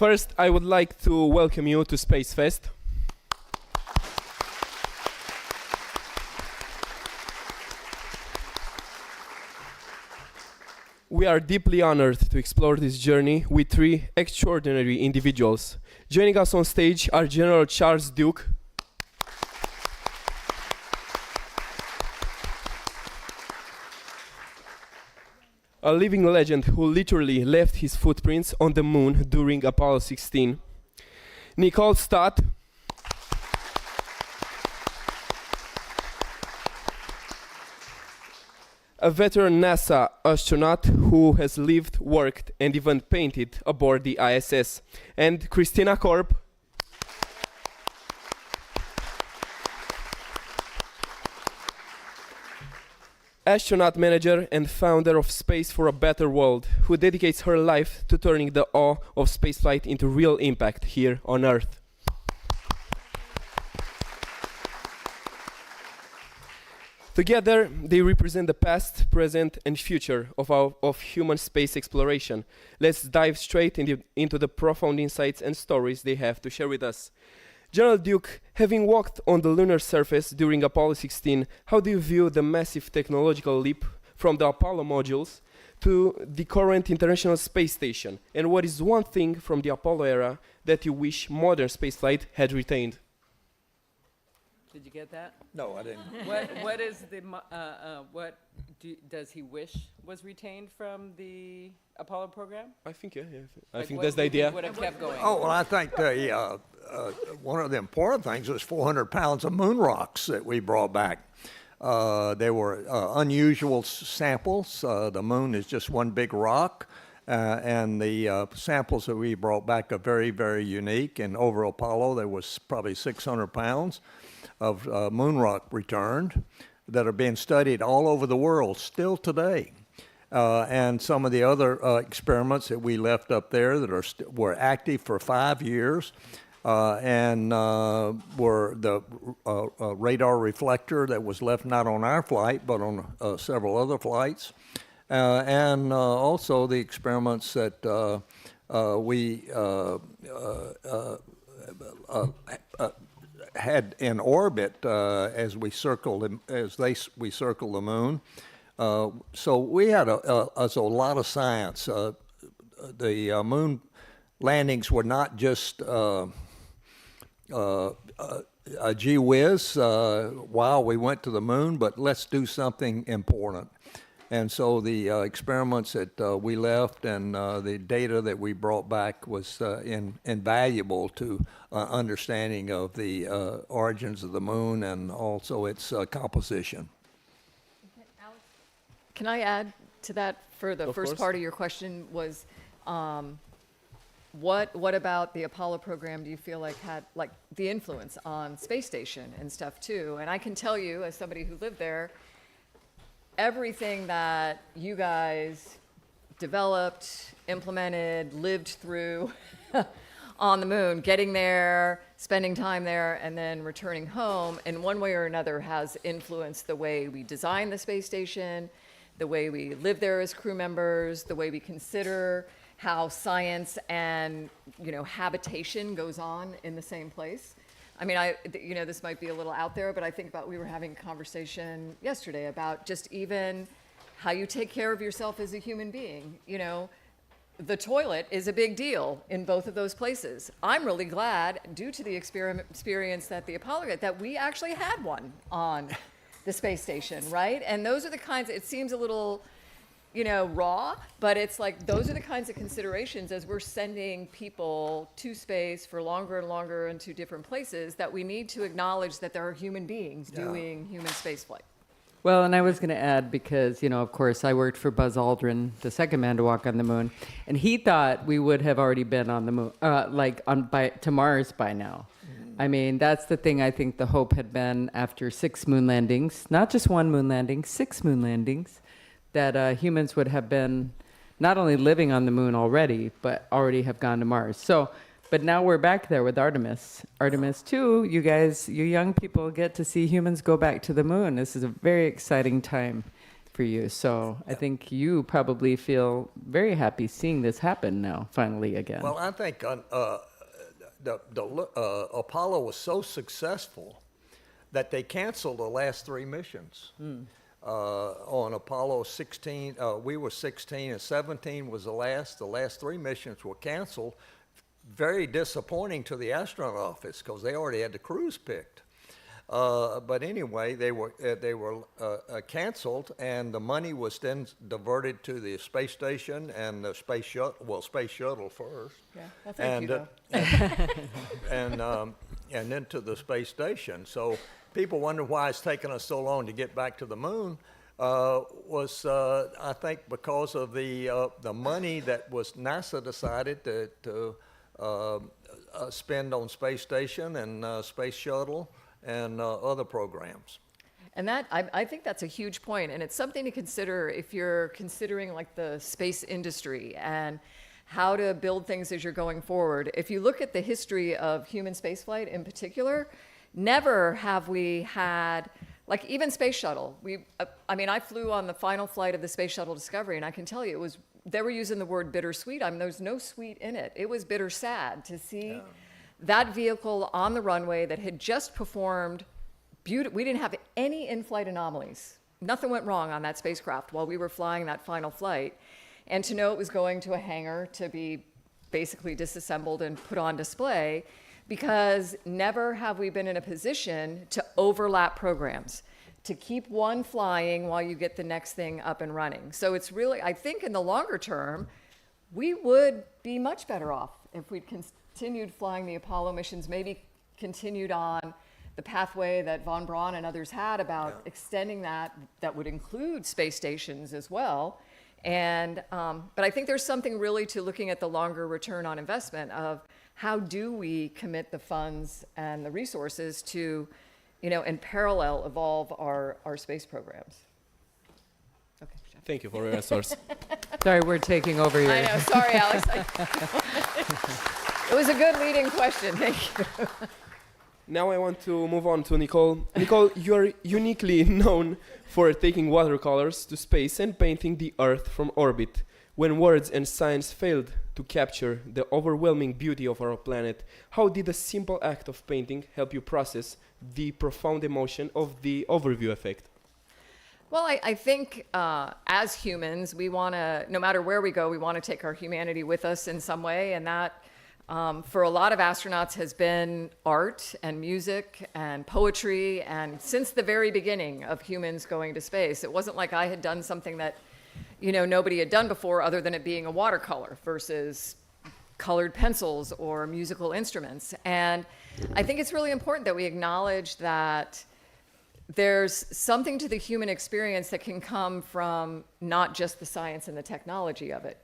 First, I would like to welcome you to SpaceFEST. We are deeply honored to explore this journey with three extraordinary individuals. Joining us on stage are General Charles Duke, a living legend who literally left his footprints on the moon during Apollo 16. Nicole Stott, a veteran NASA astronaut who has lived, worked, and even painted aboard the ISS. And Christina KORP, astronaut manager and founder of Space for a Better World, who dedicates her life to turning the awe of spaceflight into real impact here on Earth. Together, they represent the past, present, and future of human space exploration. Let's dive straight into the profound insights and stories they have to share with us. General Duke, having walked on the lunar surface during Apollo 16, how do you view the massive technological leap from the Apollo modules to the current International Space Station? And what is one thing from the Apollo era that you wish modern spaceflight had retained? Did you get that? No, I didn't. What is the does he wish was retained from the Apollo program? I think, yeah. I Like think what that's the do you think idea. would have kept going? Oh, well, I think one of the important things was 400 pounds of moon rocks that we brought back. They were unusual samples. The moon is just one big rock. And the samples that we brought back are very, very unique. And over Apollo, there was probably 600 pounds of moon rock returned that are being studied all over the world still today. And some of the other experiments that we left up there that were active for 5 years and were the radar reflector that was left not on our flight but on several other flights. And also the experiments that we had in orbit as we circled we circled the moon. So we had a lot of science. The moon landings were not just a gee whiz while we went to the moon, but let's do something important. And so the experiments that we left and the data that we brought back was invaluable to understanding of the origins of the moon and also its composition. Can I add to that for the Of first course. part of your question was, what about the Apollo program do you feel like had like the influence on space station and stuff too? And I can tell you, as somebody who lived there, everything that you guys developed, implemented, lived through on the moon, getting there, spending time there, and then returning home, in one way or another has influenced the way we design the space station, the way we live there as crew members, the way we consider how science and, habitation goes on in the same place. I mean, this might be a little out there, but I think about, we were having a conversation yesterday about just even how you take care of yourself as a human being. The toilet is a big deal in both of those places. I'm really glad, due to the experience that the Apollo got, that we actually had one on the space station, right? And those are the kinds, it seems a little, raw, but it's like, those are the kinds of considerations as we're sending people to space for longer and longer and to different places, that we need to acknowledge that there are human beings doing human spaceflight. Well, and I was going to add, because, of course, I worked for Buzz Aldrin, the second man to walk on the moon, and he thought we would have already been on the moon, to Mars by now. I mean, that's the thing I think the hope had been after 6 moon landings, not just 1 moon landing, 6 moon landings, that humans would have been not only living on the moon already, but already have gone to Mars. So, but now we're back there with Artemis. Artemis 2, you guys, you young people get to see humans go back to the moon. This is a very exciting time for you. So I think you probably feel very happy seeing this happen now, finally again. Well, I think Apollo was so successful that they canceled the last 3 missions. On Apollo 16, we were 16 and 17 was the last. The last 3 missions were canceled. Very disappointing to the astronaut office because they already had the crews picked. But anyway, they were canceled, and the money was then diverted to the space station and the space shuttle. Well, space shuttle first. Yeah, well, thank you, though. And then to the space station. So people wonder why it's taken us so long to get back to the moon. Was I think because of the money that was NASA decided to spend on space station and space shuttle and other programs. And that, I think that's a huge point, and it's something to consider if you're considering like the space industry and how to build things as you're going forward. If you look at the history of human spaceflight in particular, never have we had, like even space shuttle. I flew on the final flight of the Space Shuttle Discovery, and I can tell you they were using the word bittersweet. There's no sweet in it. It was bitter sad to see that vehicle on the runway that had just performed we didn't have any in-flight anomalies. Nothing went wrong on that spacecraft while we were flying that final flight. And to know it was going to a hangar to be basically disassembled and put on display, because never have we been in a position to overlap programs, to keep one flying while you get the next thing up and running. So it's really, I think in the longer term, we would be much better off if we'd continued flying the Apollo missions, maybe continued on the pathway that von Braun and others had about extending that would include space stations as well. And but I think there's something really to looking at the longer return on investment of how do we commit the funds and the resources to, in parallel evolve our space programs. Okay. Jeff. Thank you for your answers. Sorry, we're taking over here. I know. Sorry, Alex. It was a good leading question. Thank you. Now I want to move on to Nicole. Nicole, you are uniquely known for taking watercolors to space and painting the Earth from orbit. When words and science failed to capture the overwhelming beauty of our planet, how did a simple act of painting help you process the profound emotion of the overview effect? Well, I think as humans, we want to, no matter where we go, we want to take our humanity with us in some way, and that for a lot of astronauts has been art and music and poetry, and since the very beginning of humans going to space, it wasn't like I had done something that nobody had done before other than it being a watercolor versus colored pencils or musical instruments. And I think it's really important that we acknowledge that there's something to the human experience that can come from not just the science and the technology of it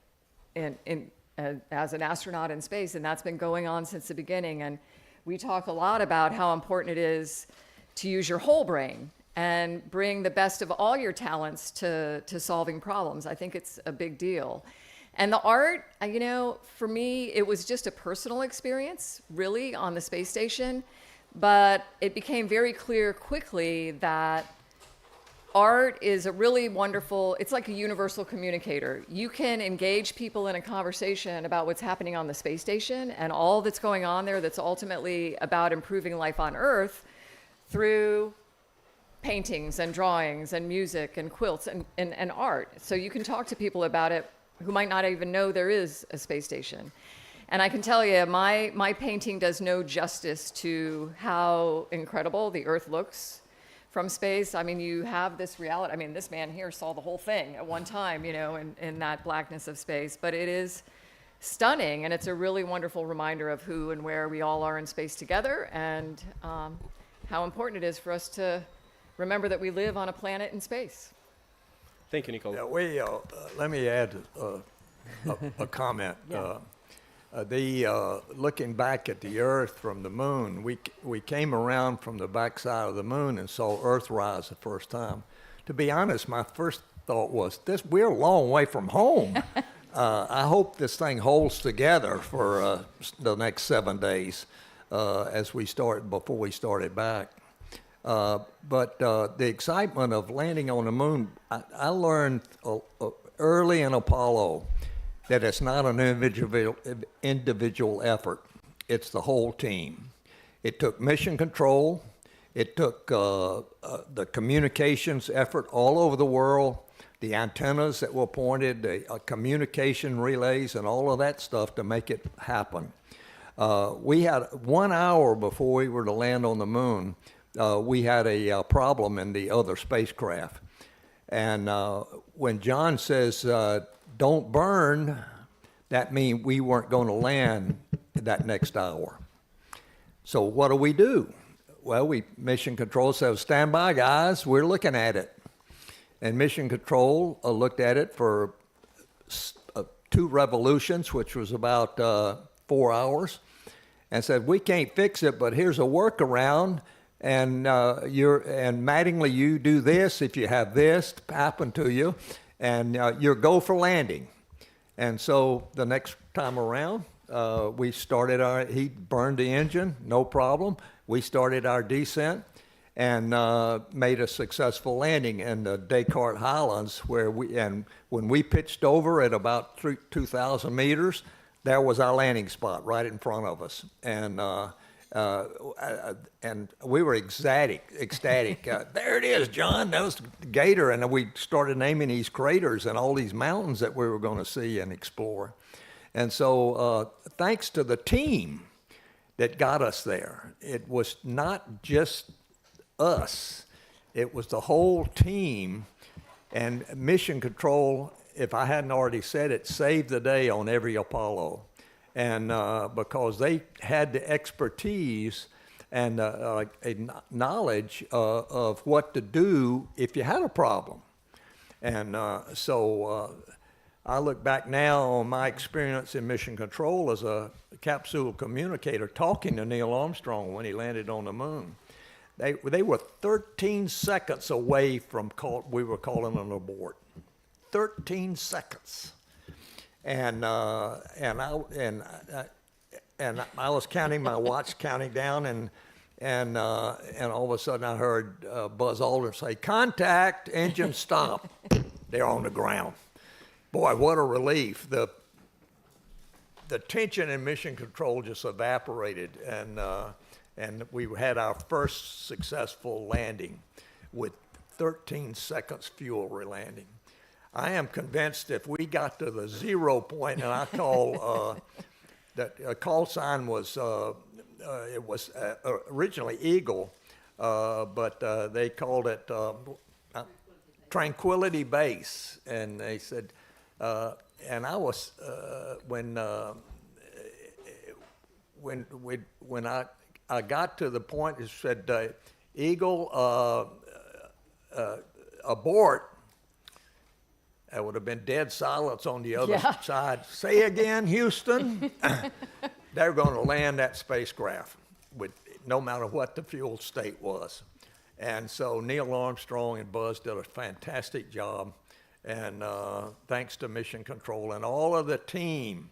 as an astronaut in space, and that's been going on since the beginning. And we talk a lot about how important it is to use your whole brain and bring the best of all your talents to solving problems. I think it's a big deal. And the art, for me, it was just a personal experience, really, on the space station. But it became very clear quickly that art is a really wonderful, it's like a universal communicator. You can engage people in a conversation about what's happening on the space station and all that's going on there that's ultimately about improving life on Earth through paintings and drawings and music and quilts and art. So you can talk to people about it who might not even know there is a space station. And I can tell you, my painting does no justice to how incredible the Earth looks from space. I mean, you have this reality. I mean, this man here saw the whole thing at one time, in that blackness of space. But it is stunning, and it's a really wonderful reminder of who and where we all are in space together, and how important it is for us to remember that we live on a planet in space. Thank you, Nicole. Yeah, let me add a comment. Yeah. Looking back at the Earth from the moon, we came around from the backside of the moon and saw Earthrise the first time. To be honest, my first thought was, we're a long way from home. I hope this thing holds together for the next 7 days before we started back. But the excitement of landing on the moon, I learned early in Apollo that it's not an individual effort. It's the whole team. It took mission control. It took the communications effort all over the world, the antennas that were pointed, the communication relays, and all of that stuff to make it happen. We had 1 hour before we were to land on the moon, we had a problem in the other spacecraft. And when John says, don't burn, that means we weren't going to land that next hour. So what do? Well, Mission Control said, stand by, guys, we're looking at it. And Mission Control looked at it for 2 revolutions, which was about 4 hours, and said, we can't fix it, but here's a workaround. And Mattingly, you do this if you have this happen to you, and you're go for landing. And so the next time around, we started he burned the engine, no problem. We started our descent and made a successful landing in the Descartes Highlands, when we pitched over at about 2,000 meters, there was our landing spot right in front of us. And we were ecstatic. There it is, John. That was the gator. And we started naming these craters and all these mountains that we were going to see and explore. And so thanks to the team that got us there, it was not just us. It was the whole team. And Mission Control, if I hadn't already said it, saved the day on every Apollo. And because they had the expertise and a knowledge of what to do if you had a problem. And so I look back now on my experience in Mission Control as a capsule communicator talking to Neil Armstrong when he landed on the moon. They were 13 seconds away from we were calling an abort. 13 seconds. And I was counting my watch, counting down, and all of a sudden I heard Buzz Aldrin say, "Contact, engine stop." They're on the ground. Boy, what a relief! The tension in Mission Control just evaporated, and we had our first successful landing with 13 seconds fuel relanding. I am convinced if we got to the 0 point, and I call that call sign was it was originally Eagle, but they called it Tranquility Base, and they said, and I was when I got to the point, it said Eagle abort. There would have been dead silence on the other side. Say again, Houston. They're going to land that spacecraft with no matter what the fuel state was. And so Neil Armstrong and Buzz did a fantastic job. And thanks to Mission Control and all of the team.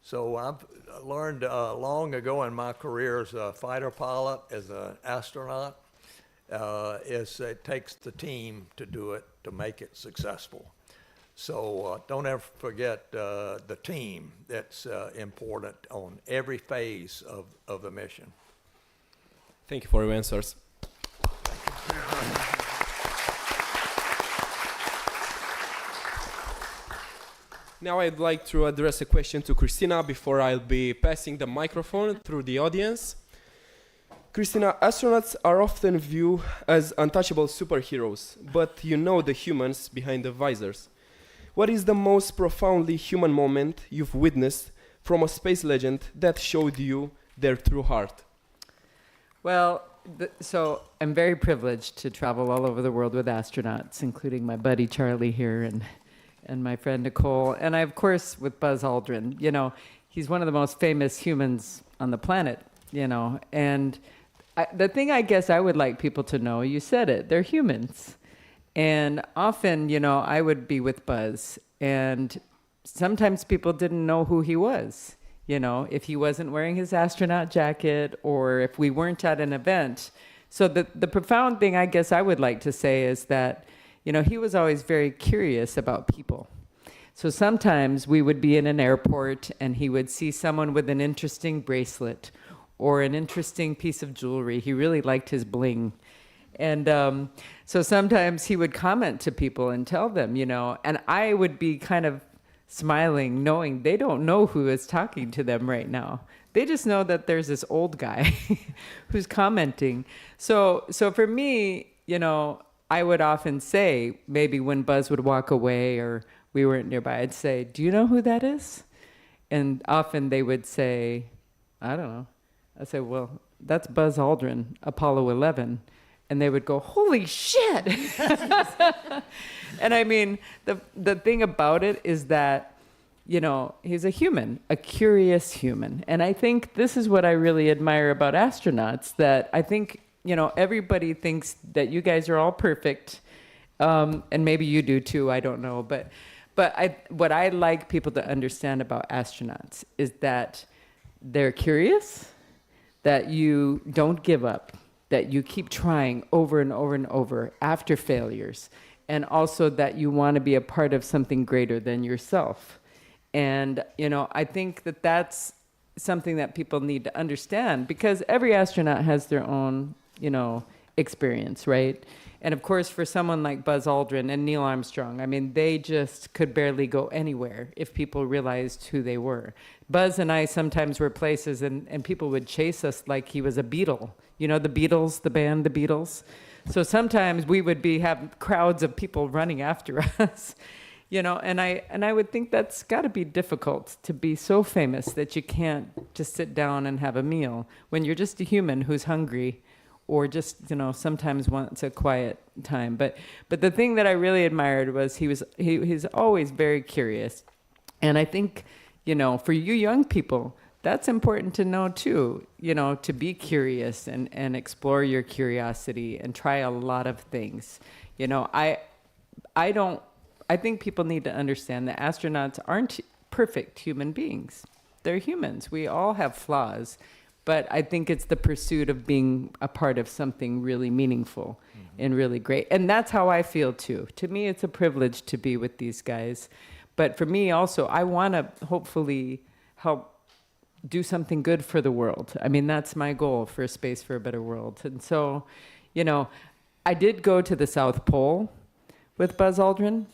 So I've learned long ago in my career as a fighter pilot, as an astronaut, it takes the team to do it, to make it successful. So don't ever forget the team. That's important on every phase of the mission. Thank you for your answers. Now I'd like to address a question to Christina before I'll be passing the microphone through the audience. Christina, astronauts are often viewed as untouchable superheroes, but you know the humans behind the visors. What is the most profoundly human moment you've witnessed from a space legend that showed you their true heart? Well, so I'm very privileged to travel all over the world with astronauts, including my buddy Charlie here and my friend Nicole, and I, of course, with Buzz Aldrin. You know, he's one of the most famous humans on the planet, you know, and the thing I guess I would like people to know, you said it, they're humans. And often, you know, I would be with Buzz, and sometimes people didn't know who he was. You know, if he wasn't wearing his astronaut jacket, or if we weren't at an event, So the profound thing I guess I would like to say is that, you know, he was always very curious about people. So sometimes we would be in an airport and he would see someone with an interesting bracelet or an interesting piece of jewelry. He really liked his bling. And so sometimes he would comment to people and tell them, you know, and I would be kind of smiling, knowing they don't know who is talking to them right now. They just know that there's this old guy who's commenting. So for me, you know, I would often say, maybe when Buzz would walk away or we weren't nearby, I'd say, do you know who that is? And often they would say, I don't know. I'd say, well, that's Buzz Aldrin, Apollo 11. And they would go, holy shit. And I mean, the thing about it is that, you know, he's a human, a curious human. And I think this is what I really admire about astronauts, that I think, you know, everybody thinks that you guys are all perfect. And maybe you do too, I don't know. But what I like people to understand about astronauts is that they're curious, that you don't give up, that you keep trying over and over and over after failures, and also that you want to be a part of something greater than yourself. And, you know, I think that that's something that people need to understand, because every astronaut has their own, you know, experience, right? And of course, for someone like Buzz Aldrin and Neil Armstrong, I mean, they just could barely go anywhere if people realized who they were. Buzz and I sometimes were places and people would chase us like he was a Beatle. You know, the Beatles, the band, the Beatles. So sometimes we would have crowds of people running after us. You know, and I would think that's got to be difficult, to be so famous that you can't just sit down and have a meal when you're just a human who's hungry, or just, you know, sometimes wants a quiet time. But the thing that I really admired was he's always very curious, and I think, you know, for you young people, that's important to know too. You know, to be curious and explore your curiosity and try a lot of things. You know, I think people need to understand that astronauts aren't perfect human beings. They're humans. We all have flaws, but I think it's the pursuit of being a part of something really meaningful and really great. And that's how I feel too. To me, it's a privilege to be with these guys. But for me also, I want to hopefully help do something good for the world. I mean, that's my goal for Space for a Better World. And so, you know, I did go to the South Pole with Buzz Aldrin.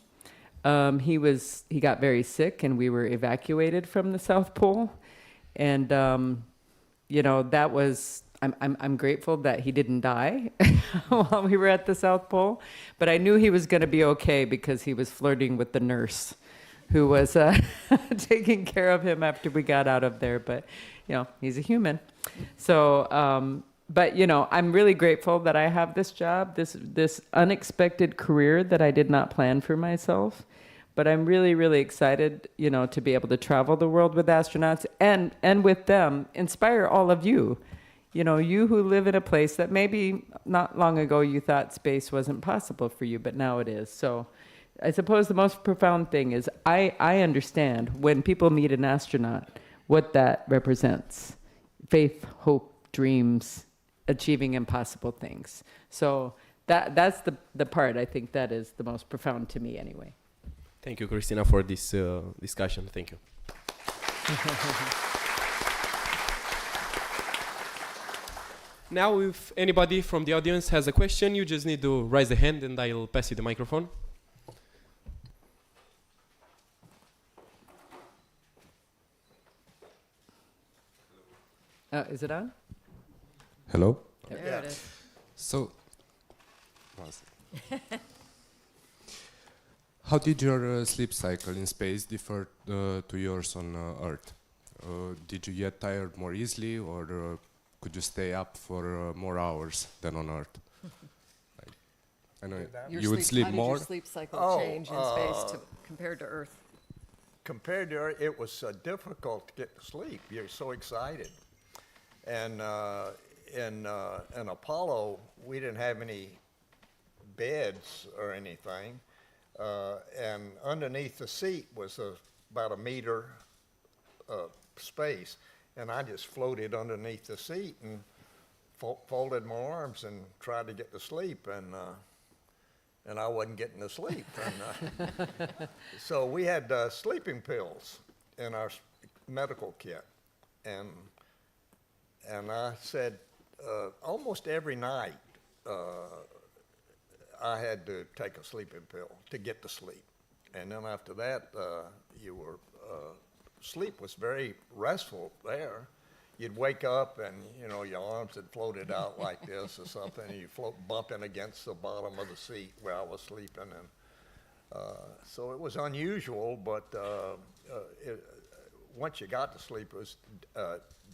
He got very sick, and we were evacuated from the South Pole, and you know, that was. I'm grateful that he didn't die while we were at the South Pole, but I knew he was going to be okay because he was flirting with the nurse, who was taking care of him after we got out of there. But you know, he's a human, so. But, you know, I'm really grateful that I have this job, this unexpected career that I did not plan for myself. But I'm really, really excited, you know, to be able to travel the world with astronauts and with them, inspire all of you. You know, you who live in a place that maybe not long ago you thought space wasn't possible for you, but now it is. So I suppose the most profound thing is I understand when people meet an astronaut what that represents. Faith, hope, dreams, achieving impossible things. So that's the part I think that is the most profound to me anyway. Thank you, Christina, for this discussion. Thank you. Now, if anybody from the audience has a question, you just need to raise a hand and I'll pass you the microphone. Is it on? Hello? There it is. So, how did your sleep cycle in space differ to yours on Earth? Did you get tired more easily, or could you stay up for more hours than on Earth? I know you would sleep more. How did your sleep cycle change in space compared to Earth? Compared to Earth, it was difficult to get to sleep. You're so excited. And in Apollo, we didn't have any beds or anything. And underneath the seat was about a meter space. And I just floated underneath the seat. And folded my arms and tried to get to sleep, and I wasn't getting to sleep. And, so we had sleeping pills in our medical kit, and I said almost every night I had to take a sleeping pill to get to sleep, and then after that sleep was very restful there. You'd wake up and, you know, your arms had floated out like this or something, and you bumping against the bottom of the seat where I was sleeping. And so it was unusual, but once you got to sleep, it was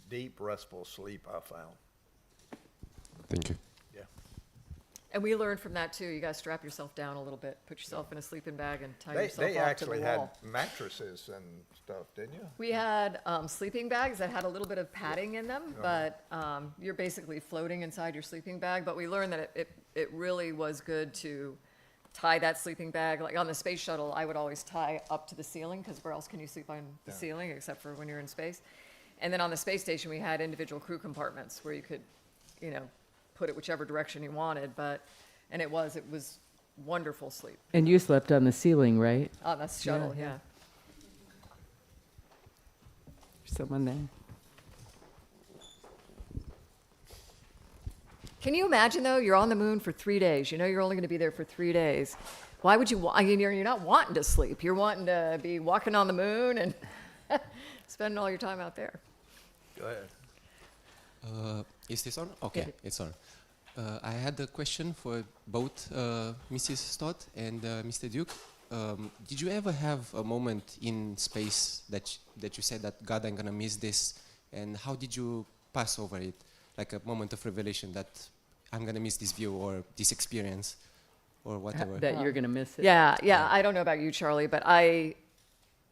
deep, restful sleep, I found. Thank you. Yeah. And we learned from that too. You guys strap yourself down a little bit, put yourself in a sleeping bag and tie yourself They off actually to the had wall. mattresses and stuff, didn't you? We had sleeping bags that had a little bit of padding in them, but you're basically floating inside your sleeping bag. But we learned that it really was good to tie that sleeping bag. Like on the space shuttle, I would always tie up to the ceiling, because where else can you sleep on the ceiling except for when you're in space? And then on the space station, we had individual crew compartments where you could, you know, put it whichever direction you wanted. And it was wonderful sleep And you slept on the ceiling, right? on the shuttle. Yeah, Yeah. yeah. There's someone there. Can you imagine, though, you're on the moon for 3 days. You know you're only going to be there for 3 days. Why would you, I mean, you're not wanting to sleep. You're wanting to be walking on the moon and spending all your time out there. Go ahead. Is this on? Okay, Yeah. it's on. I had a question for both Mrs. Stott and Mr. Duke. Did you ever have a moment in space that you said that, God, I'm going to miss this? And how did you pass over it? Like a moment of revelation that I'm going to miss this view or this experience or whatever. That you're going to miss it. Yeah. I don't know about you, Charlie, but I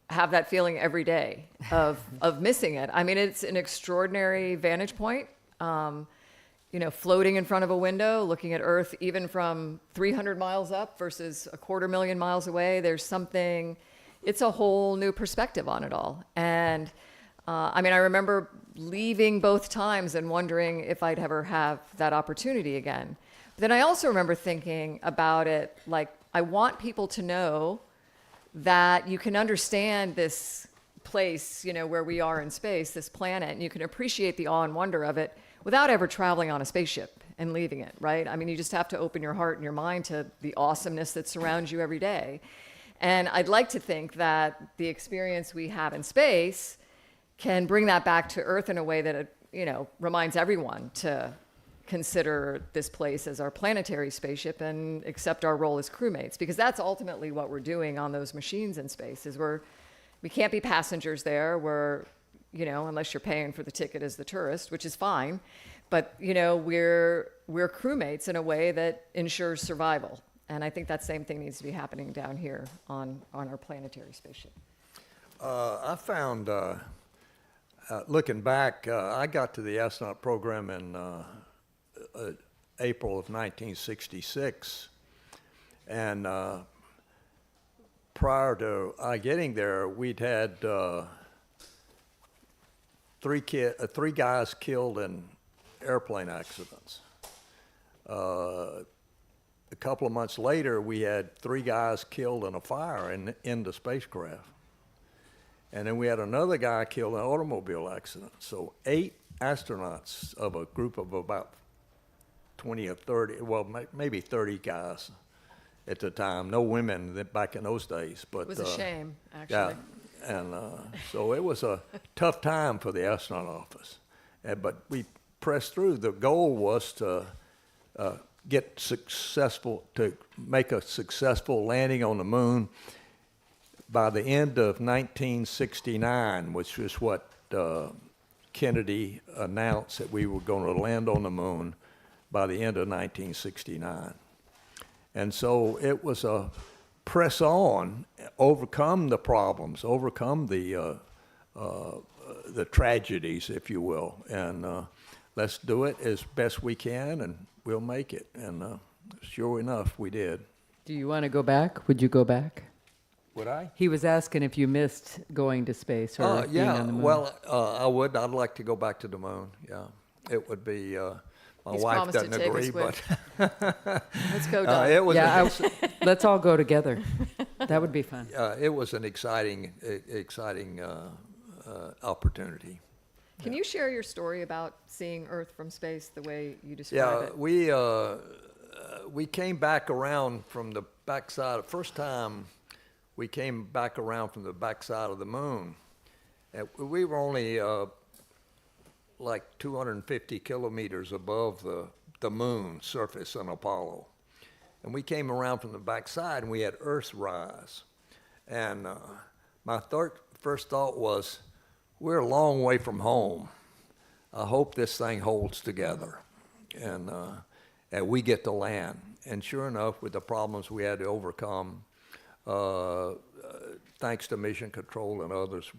have that feeling every day of missing it. I mean, it's an extraordinary vantage point. You know, floating in front of a window, looking at Earth, even from 300 miles up versus 250,000 miles away, there's something, it's a whole new perspective on it all. And I mean, I remember leaving both times and wondering if I'd ever have that opportunity again. But then I also remember thinking about it, like, I want people to know that you can understand this place, you know, where we are in space, this planet, and you can appreciate the awe and wonder of it without ever traveling on a spaceship and leaving it, right? I mean, you just have to open your heart and your mind to the awesomeness that surrounds you every day. And I'd like to think that the experience we have in space can bring that back to Earth in a way that it, you know, reminds everyone to consider this place as our planetary spaceship and accept our role as crewmates, because that's ultimately what we're doing on those machines in space. Is we can't be passengers there. We're, you know, unless you're paying for the ticket as the tourist, which is fine, but you know, we're crewmates in a way that ensures survival. And I think that same thing needs to be happening down here on our planetary spaceship. I found, looking back, I got to the astronaut program in April of 1966, and prior to getting there, we'd had three guys killed in airplane accidents. A couple of months later, we had 3 guys killed in a fire in the spacecraft. And then we had another guy killed in an automobile accident. So 8 astronauts of a group of about 20 or 30, well, maybe 30 guys at the time. No women back in those days. But, It was a shame, actually. Yeah, and so it was a tough time for the astronaut office. But we pressed through. The goal was to make a successful landing on the moon by the end of 1969, which was what Kennedy announced, that we were going to land on the moon by the end of 1969. And so it was a press on, overcome the problems, overcome the tragedies, if you will, and let's do it as best we can, and we'll make it. And sure enough, we did. Do you want to go back? Would you go back? Would I? He was asking if you missed going to space or being Yeah, on the moon. well, I would. I'd like to go back to the moon, yeah. It would be, My He's wife promised to doesn't take us agree, with. but Let's go, Doug. it was Yeah, let's all go together. That would be fun. it was an exciting opportunity. Can you share your story about seeing Earth from space the way you describe it? We came back around from the backside. First time we came back around from the backside of the moon. We were only like 250 kilometers above the moon surface on Apollo. And we came around from the backside and we had Earthrise. And my first thought was, we're a long way from home. I hope this thing holds together and we get to land. And sure enough, with the problems we had to overcome, thanks to Mission Control and others,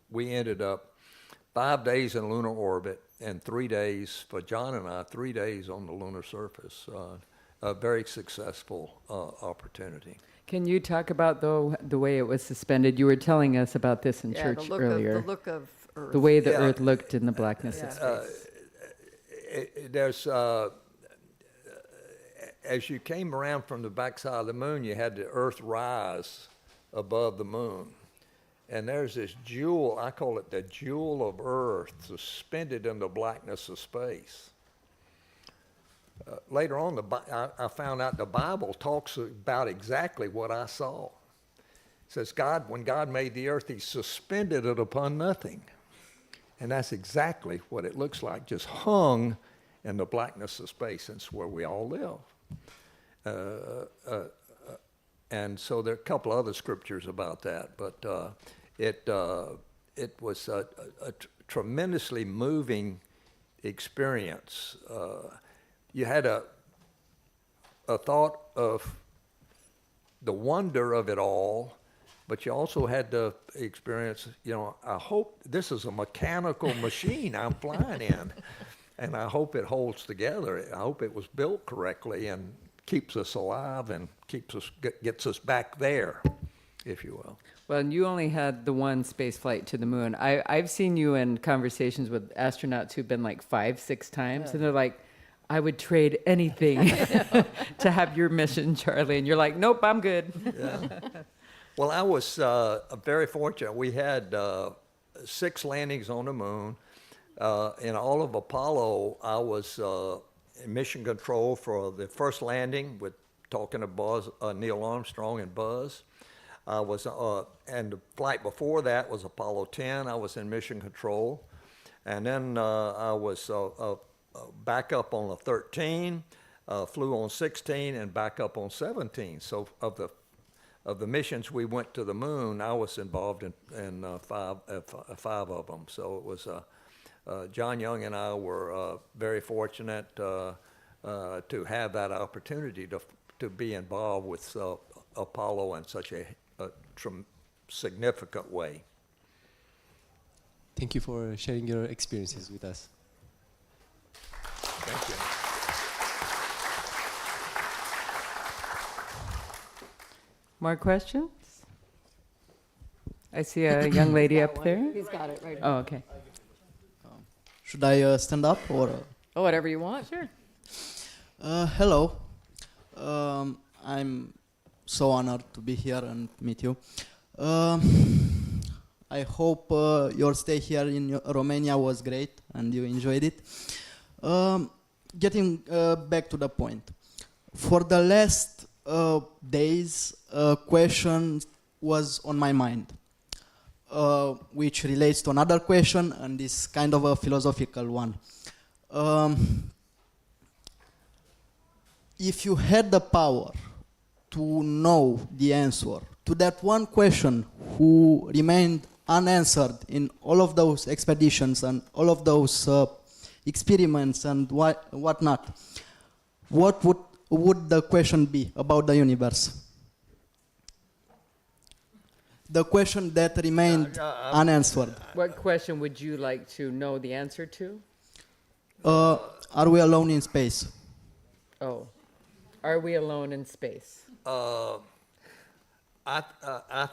we ended up 5 days in lunar orbit and 3 days, for John and I, 3 days on the lunar surface. A very successful opportunity. Can you talk about, though, the way it was suspended? You were telling us about this in church earlier. The look of Earth. The way the Yeah. Earth looked in the blackness of Yeah. space. There's, as you came around from the backside of the moon, you had the Earth rise above the moon. And there's this jewel, I call it the jewel of Earth, suspended in the blackness of space. Later on, I found out the Bible talks about exactly what I saw. It says, when God made the earth, he suspended it upon nothing. And that's exactly what it looks like, just hung in the blackness of space. That's where we all live. And so there are a couple other scriptures about that, but it was a tremendously moving experience. You had a thought of the wonder of it all, but you also had the experience, I hope this is a mechanical machine I'm flying in, and I hope it holds together. I hope it was built correctly and keeps us alive and gets us back there, if you will. Well, and you only had the one space flight to the moon. I've seen you in conversations with astronauts who've been like 5-6 times, and they're like, I would trade anything to have your mission, Charlie. And you're like, nope, I'm good. Yeah. Well, I was very fortunate. We had 6 landings on the moon. In all of Apollo, I was in mission control for the first landing with talking to Buzz, Neil Armstrong and Buzz. I was, and the flight before that was Apollo 10. I was in mission control. And then I was back up on the 13, flew on 16, and back up on 17. So of the missions we went to the moon, I was involved in 5 of them. So it was John Young and I were very fortunate to have that opportunity to be involved with Apollo in such a significant way. Thank you for sharing your experiences with us. Thank you. More questions? I see a young lady up there. He's got it right. Oh, okay. Should I stand up or? Oh, whatever you want. Sure. Hello. I'm so honored to be here and meet you. I hope your stay here in Romania was great and you enjoyed it. Getting back to the point. For the last days, a question was on my mind, which relates to another question and is kind of a philosophical one. If you had the power to know the answer to that one question who remained unanswered in all of those expeditions and all of those experiments and whatnot, what would the question be about the universe? The question that remained unanswered. What question would you like to know the answer to? Are we alone in space? Oh, are we alone in space? I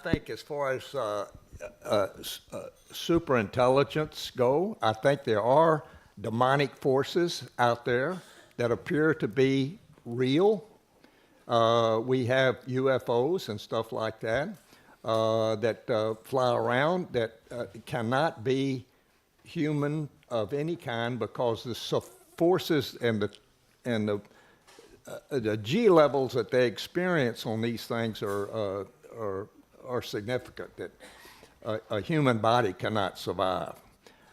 think as far as superintelligence go, I think there are demonic forces out there that appear to be real. We have UFOs and stuff like that that fly around that cannot be human of any kind because the forces and the G levels that they experience on these things are significant, that a human body cannot survive.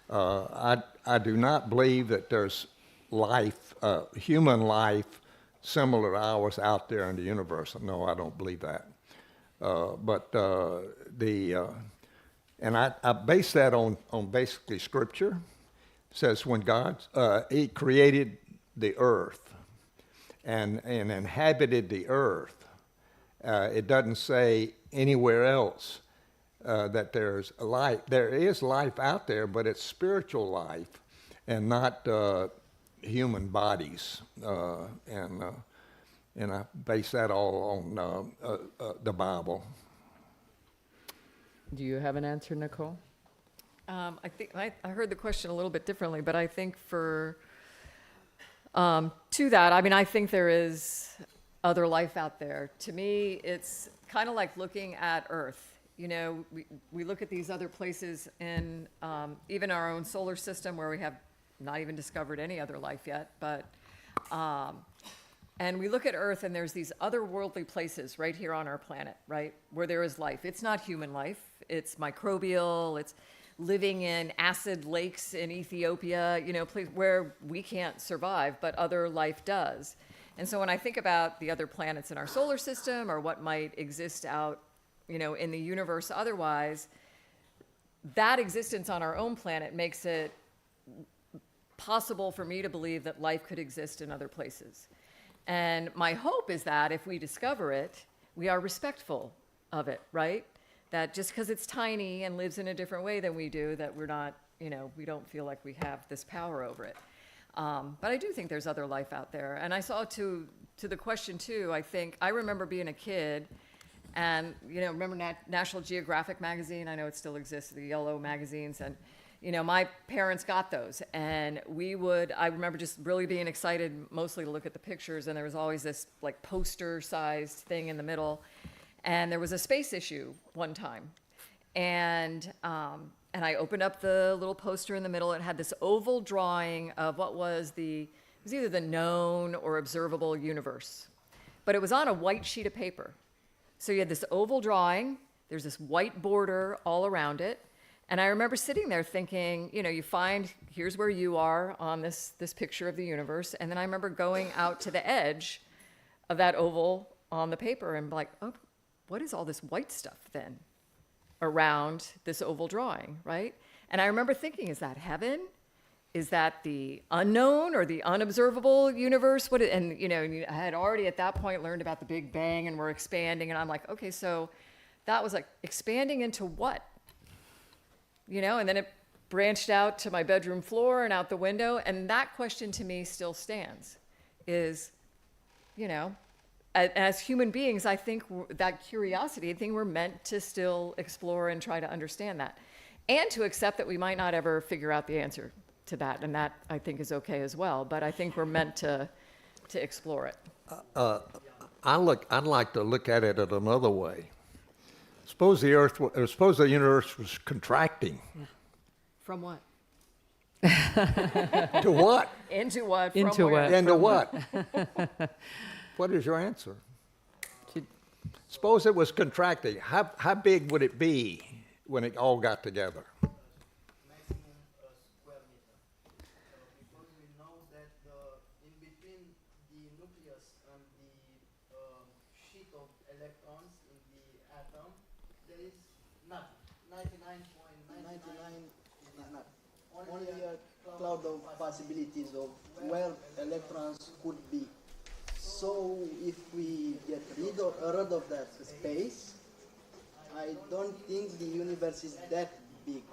I do not believe that there's life, human life, similar to ours out there in the universe. No, I don't believe that. And I base that on basically Scripture. It says when God, He created the earth and inhabited the earth, it doesn't say anywhere else that there's life. There is life out there, but it's spiritual life and not human bodies. And I base that all on the Bible. Do you have an answer, Nicole? I think I heard the question a little bit differently, but I think for to that, I mean, I think there is other life out there. To me, it's kind of like looking at Earth. You know, we look at these other places in even our own solar system where we have not even discovered any other life yet, but and we look at Earth and there's these otherworldly places right here on our planet, right, where there is life. It's not human life. It's microbial. It's living in acid lakes in Ethiopia, you know, place where we can't survive, but other life does. And so when I think about the other planets in our solar system or what might exist out, you know, in the universe otherwise, that existence on our own planet makes it possible for me to believe that life could exist in other places. And my hope is that if we discover it, we are respectful of it, right? That just because it's tiny and lives in a different way than we do, that we're not, you know, we don't feel like we have this power over it. But I do think there's other life out there. And I saw to the question too, I think, I remember being a kid and, you know, remember National Geographic magazine? I know it still exists, the yellow magazines. And, you know, my parents got those. And I remember just really being excited mostly to look at the pictures. And there was always this like poster-sized thing in the middle. And there was a space issue one time. And I opened up the little poster in the middle. It had this oval drawing of what was it was either the known or observable universe. But it was on a white sheet of paper. So you had this oval drawing. There's this white border all around it. And I remember sitting there thinking, you know, here's where you are on this picture of the universe. And then I remember going out to the edge of that oval on the paper and like, oh, what is all this white stuff then around this oval drawing, right? And I remember thinking, is that heaven? Is that the unknown or the unobservable universe? And you know, I had already at that point learned about the Big Bang and we're expanding. And I'm like, okay, so that was like expanding into what? You know, and then it branched out to my bedroom floor and out the window. And that question to me still stands is, you know, as human beings, I think that curiosity, I think we're meant to still explore and try to understand that. And to accept that we might not ever figure out the answer to that. And that, I think, is okay as well. But I think we're meant to explore it. I'd like to look at it in another way. Suppose the universe was contracting. From what? To what? Into what? Into From where? what? Into what? What is your answer? Suppose it was contracting. How big would it be when it all got together? Maximum square meter. Because we know that in between the nucleus and the sheet of electrons in the atom, there is nothing. 99.99 is nothing. Only a cloud of possibilities of where electrons could be. So if we get rid of that space, I don't think the universe is that big.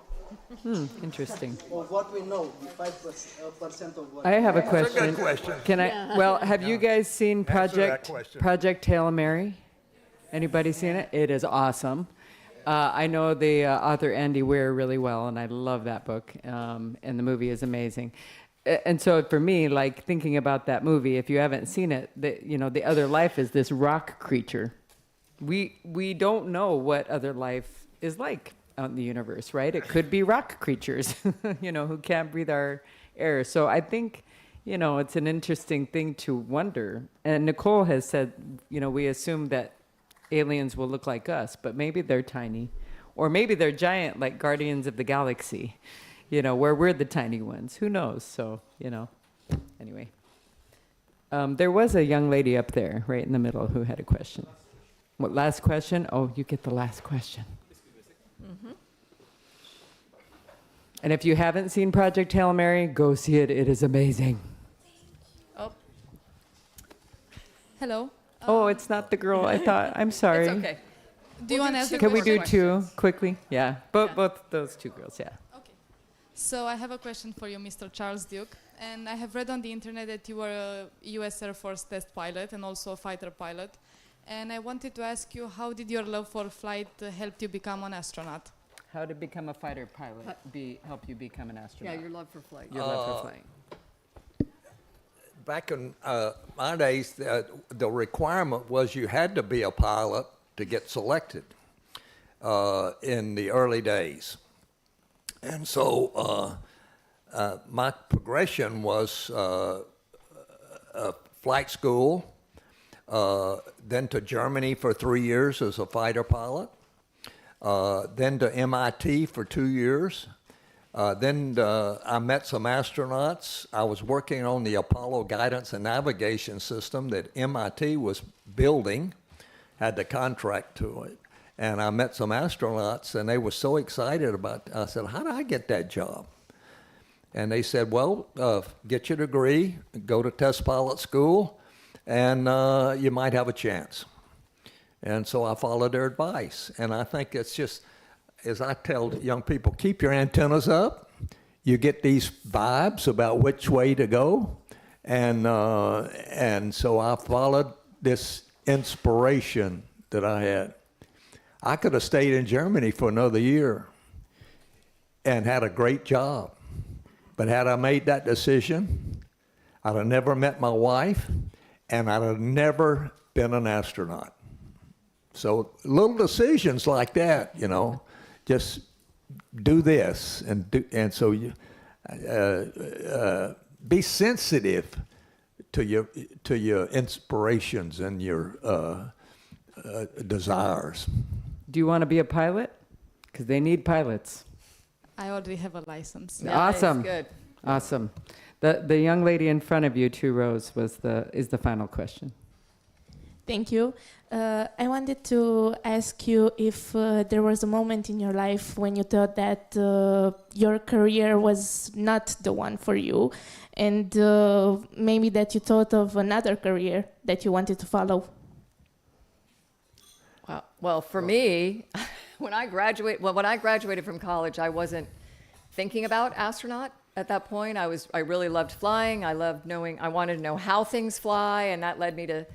Interesting. Of what we know, the 5% of what I have a That's a question. good question. Can I? Well, have you guys seen that question. Project Hail Mary? Anybody seen it? It is awesome. I know the author Andy Weir really well, and I love that book. And the movie is amazing. and so for me, like thinking about that movie, if you haven't seen it, the other life is this rock creature. We don't know what other life is like out in the universe, right? It could be rock creatures, who can't breathe our air. So I think, it's an interesting thing to wonder. And Nicole has said, we assume that aliens will look like us, but maybe they're tiny, or maybe they're giant, like Guardians of the Galaxy, where we're the tiny ones. Who knows? So, anyway. There was a young lady up there, right in the middle, who had a question. What, last question? Oh, you get the last question. Mm-hmm. And if you haven't seen Project Hail Mary, go see it. It is amazing. Oh, Hello. Oh, it's not the girl I thought. I'm sorry. it's okay. Do you want to ask a Can we question? do two questions. quickly? Yeah, both those two girls, yeah. Okay. So I have a question for you, Mr. Charles Duke. And I have read on the internet that you were a U.S. Air Force test pilot and also a fighter pilot. And I wanted to ask you, how did your love for flight help you become an astronaut? How to become a fighter pilot help you become an astronaut? Yeah, your love for flight. Your love for flying. Back in my days, the requirement was you had to be a pilot to get selected in the early days. And so my progression was flight school, then to Germany for 3 years as a fighter pilot, then to MIT for 2 years. Then I met some astronauts. I was working on the Apollo guidance and navigation system that MIT was building, had the contract to it. And I met some astronauts, and they were so excited about it. I said, how did I get that job? And they said, well, get your degree, go to test pilot school, and you might have a chance. And so I followed their advice. And I think it's just, as I tell young people, keep your antennas up. You get these vibes about which way to go. And so I followed this inspiration that I had. I could have stayed in Germany for another year and had a great job. But had I made that decision, I'd have never met my wife, and I'd have never been an astronaut. So little decisions like that, just do this, and so you be sensitive to your inspirations and your desires. Do you want to be a pilot? Because they need pilots. I already have a license. Nice, Awesome. good. Awesome. The young lady in front of you, 2 rows, is the final question. Thank you. I wanted to ask you if there was a moment in your life when you thought that your career was not the one for you, and maybe that you thought of another career that you wanted to follow. Wow. Well, for me, when I graduated from college, I wasn't thinking about astronaut at that point. I really loved flying. I wanted to know how things fly, and that led me to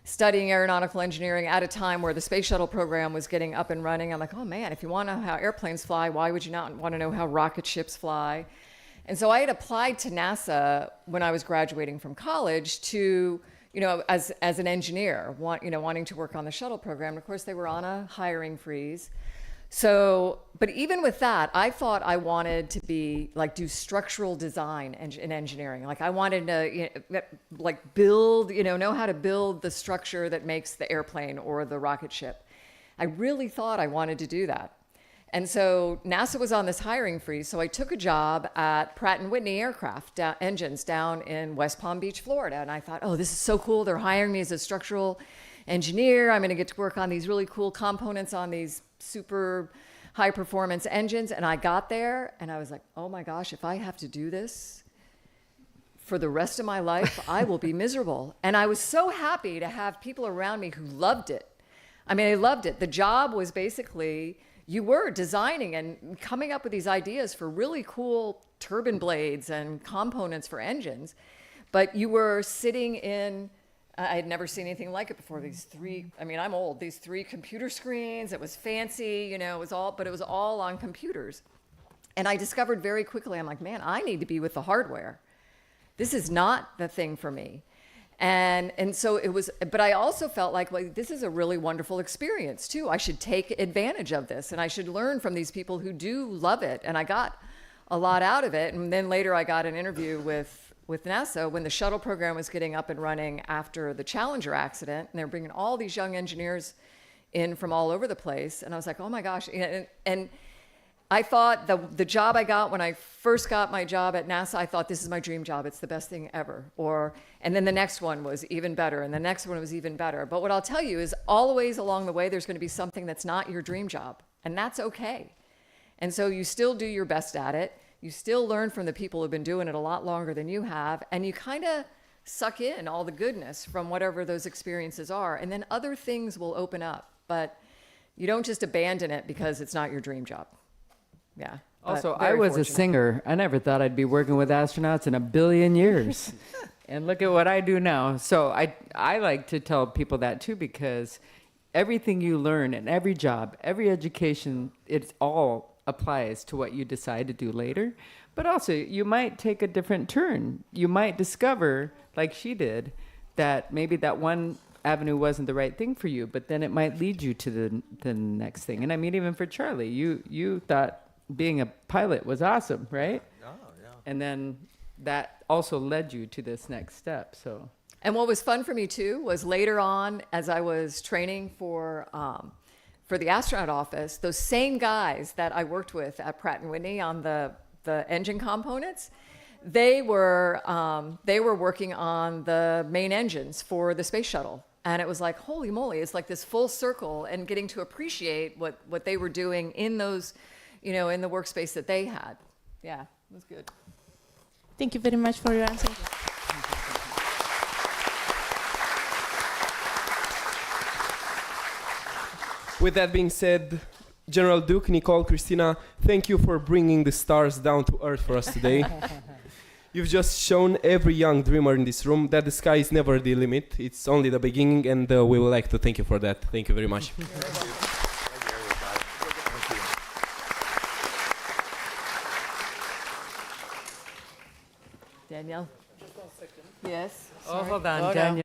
studying aeronautical engineering at a time where the space shuttle program was getting up and running. I'm like, oh man, if you want to know how airplanes fly, why would you not want to know how rocket ships fly? And so I had applied to NASA when I was graduating from college to, as an engineer, wanting to work on the shuttle program. And of course, they were on a hiring freeze. So, but even with that, I thought I wanted to be do structural design in engineering. Like I wanted to, build, know how to build the structure that makes the airplane or the rocket ship. I really thought I wanted to do that. And so NASA was on this hiring freeze. So I took a job at Pratt & Whitney aircraft engines down in West Palm Beach, Florida. And I thought, oh, this is so cool. They're hiring me as a structural engineer. I'm going to get to work on these really cool components on these super high performance engines. And I got there and I was like, oh my gosh, if I have to do this for the rest of my life, I will be miserable. And I was so happy to have people around me who loved it. I mean, they loved it. The job was basically, you were designing and coming up with these ideas for really cool turbine blades and components for engines, but you were sitting in, I had never seen anything like it before. I'm old, these 3 computer screens. It was fancy, it was all on computers. And I discovered very quickly, I'm like, man, I need to be with the hardware. this is not the thing for me. And so it was, but I also felt like, well, this is a really wonderful experience too. I should take advantage of this, and I should learn from these people who do love it. And I got a lot out of it. And then later I got an interview with NASA when the shuttle program was getting up and running after the Challenger accident, and they're bringing all these young engineers in from all over the place. And I was like, oh my gosh. And I thought the job I got when I first got my job at NASA, I thought, this is my dream job. It's the best thing ever. And then the next one was even better, and the next one was even better. But what I'll tell you is always along the way, there's going to be something that's not your dream job, and that's okay. And so you still do your best at it. You still learn from the people who've been doing it a lot longer than you have, and you kind of suck in all the goodness from whatever those experiences are, and then other things will open up. But you don't just abandon it because it's not your dream job. Yeah. Also, I was a singer. I never thought I'd be working with astronauts in a billion years. And look at what I do now. So I like to tell people that too, because everything you learn in every job, every education, it all applies to what you decide to do later. But also, you might take a different turn. You might discover, like she did, that maybe that one avenue wasn't the right thing for you, but then it might lead you to the next thing. And I mean, even for Charlie, you thought being a pilot was awesome, right? Oh, yeah. And then that also led you to this next step. So. And what was fun for me too was later on, as I was training for the astronaut office, those same guys that I worked with at Pratt & Whitney on the engine components, they were working on the main engines for the space shuttle. And it was like, holy moly, it's like this full circle, and getting to appreciate what they were doing in those, in the workspace that they had. Yeah, it was good. Thank you very much for your answer. With that being said, General Duke, Nicole, Christina, thank you for bringing the stars down to earth for us today. You've just shown every young dreamer in this room that the sky is never the limit. It's only the beginning, and we would like to thank you for that. Thank you very much. Thank you, everybody. Thank you. Danielle? Just 1 second. Yes. Oh, hold on, Oh, no. Daniel.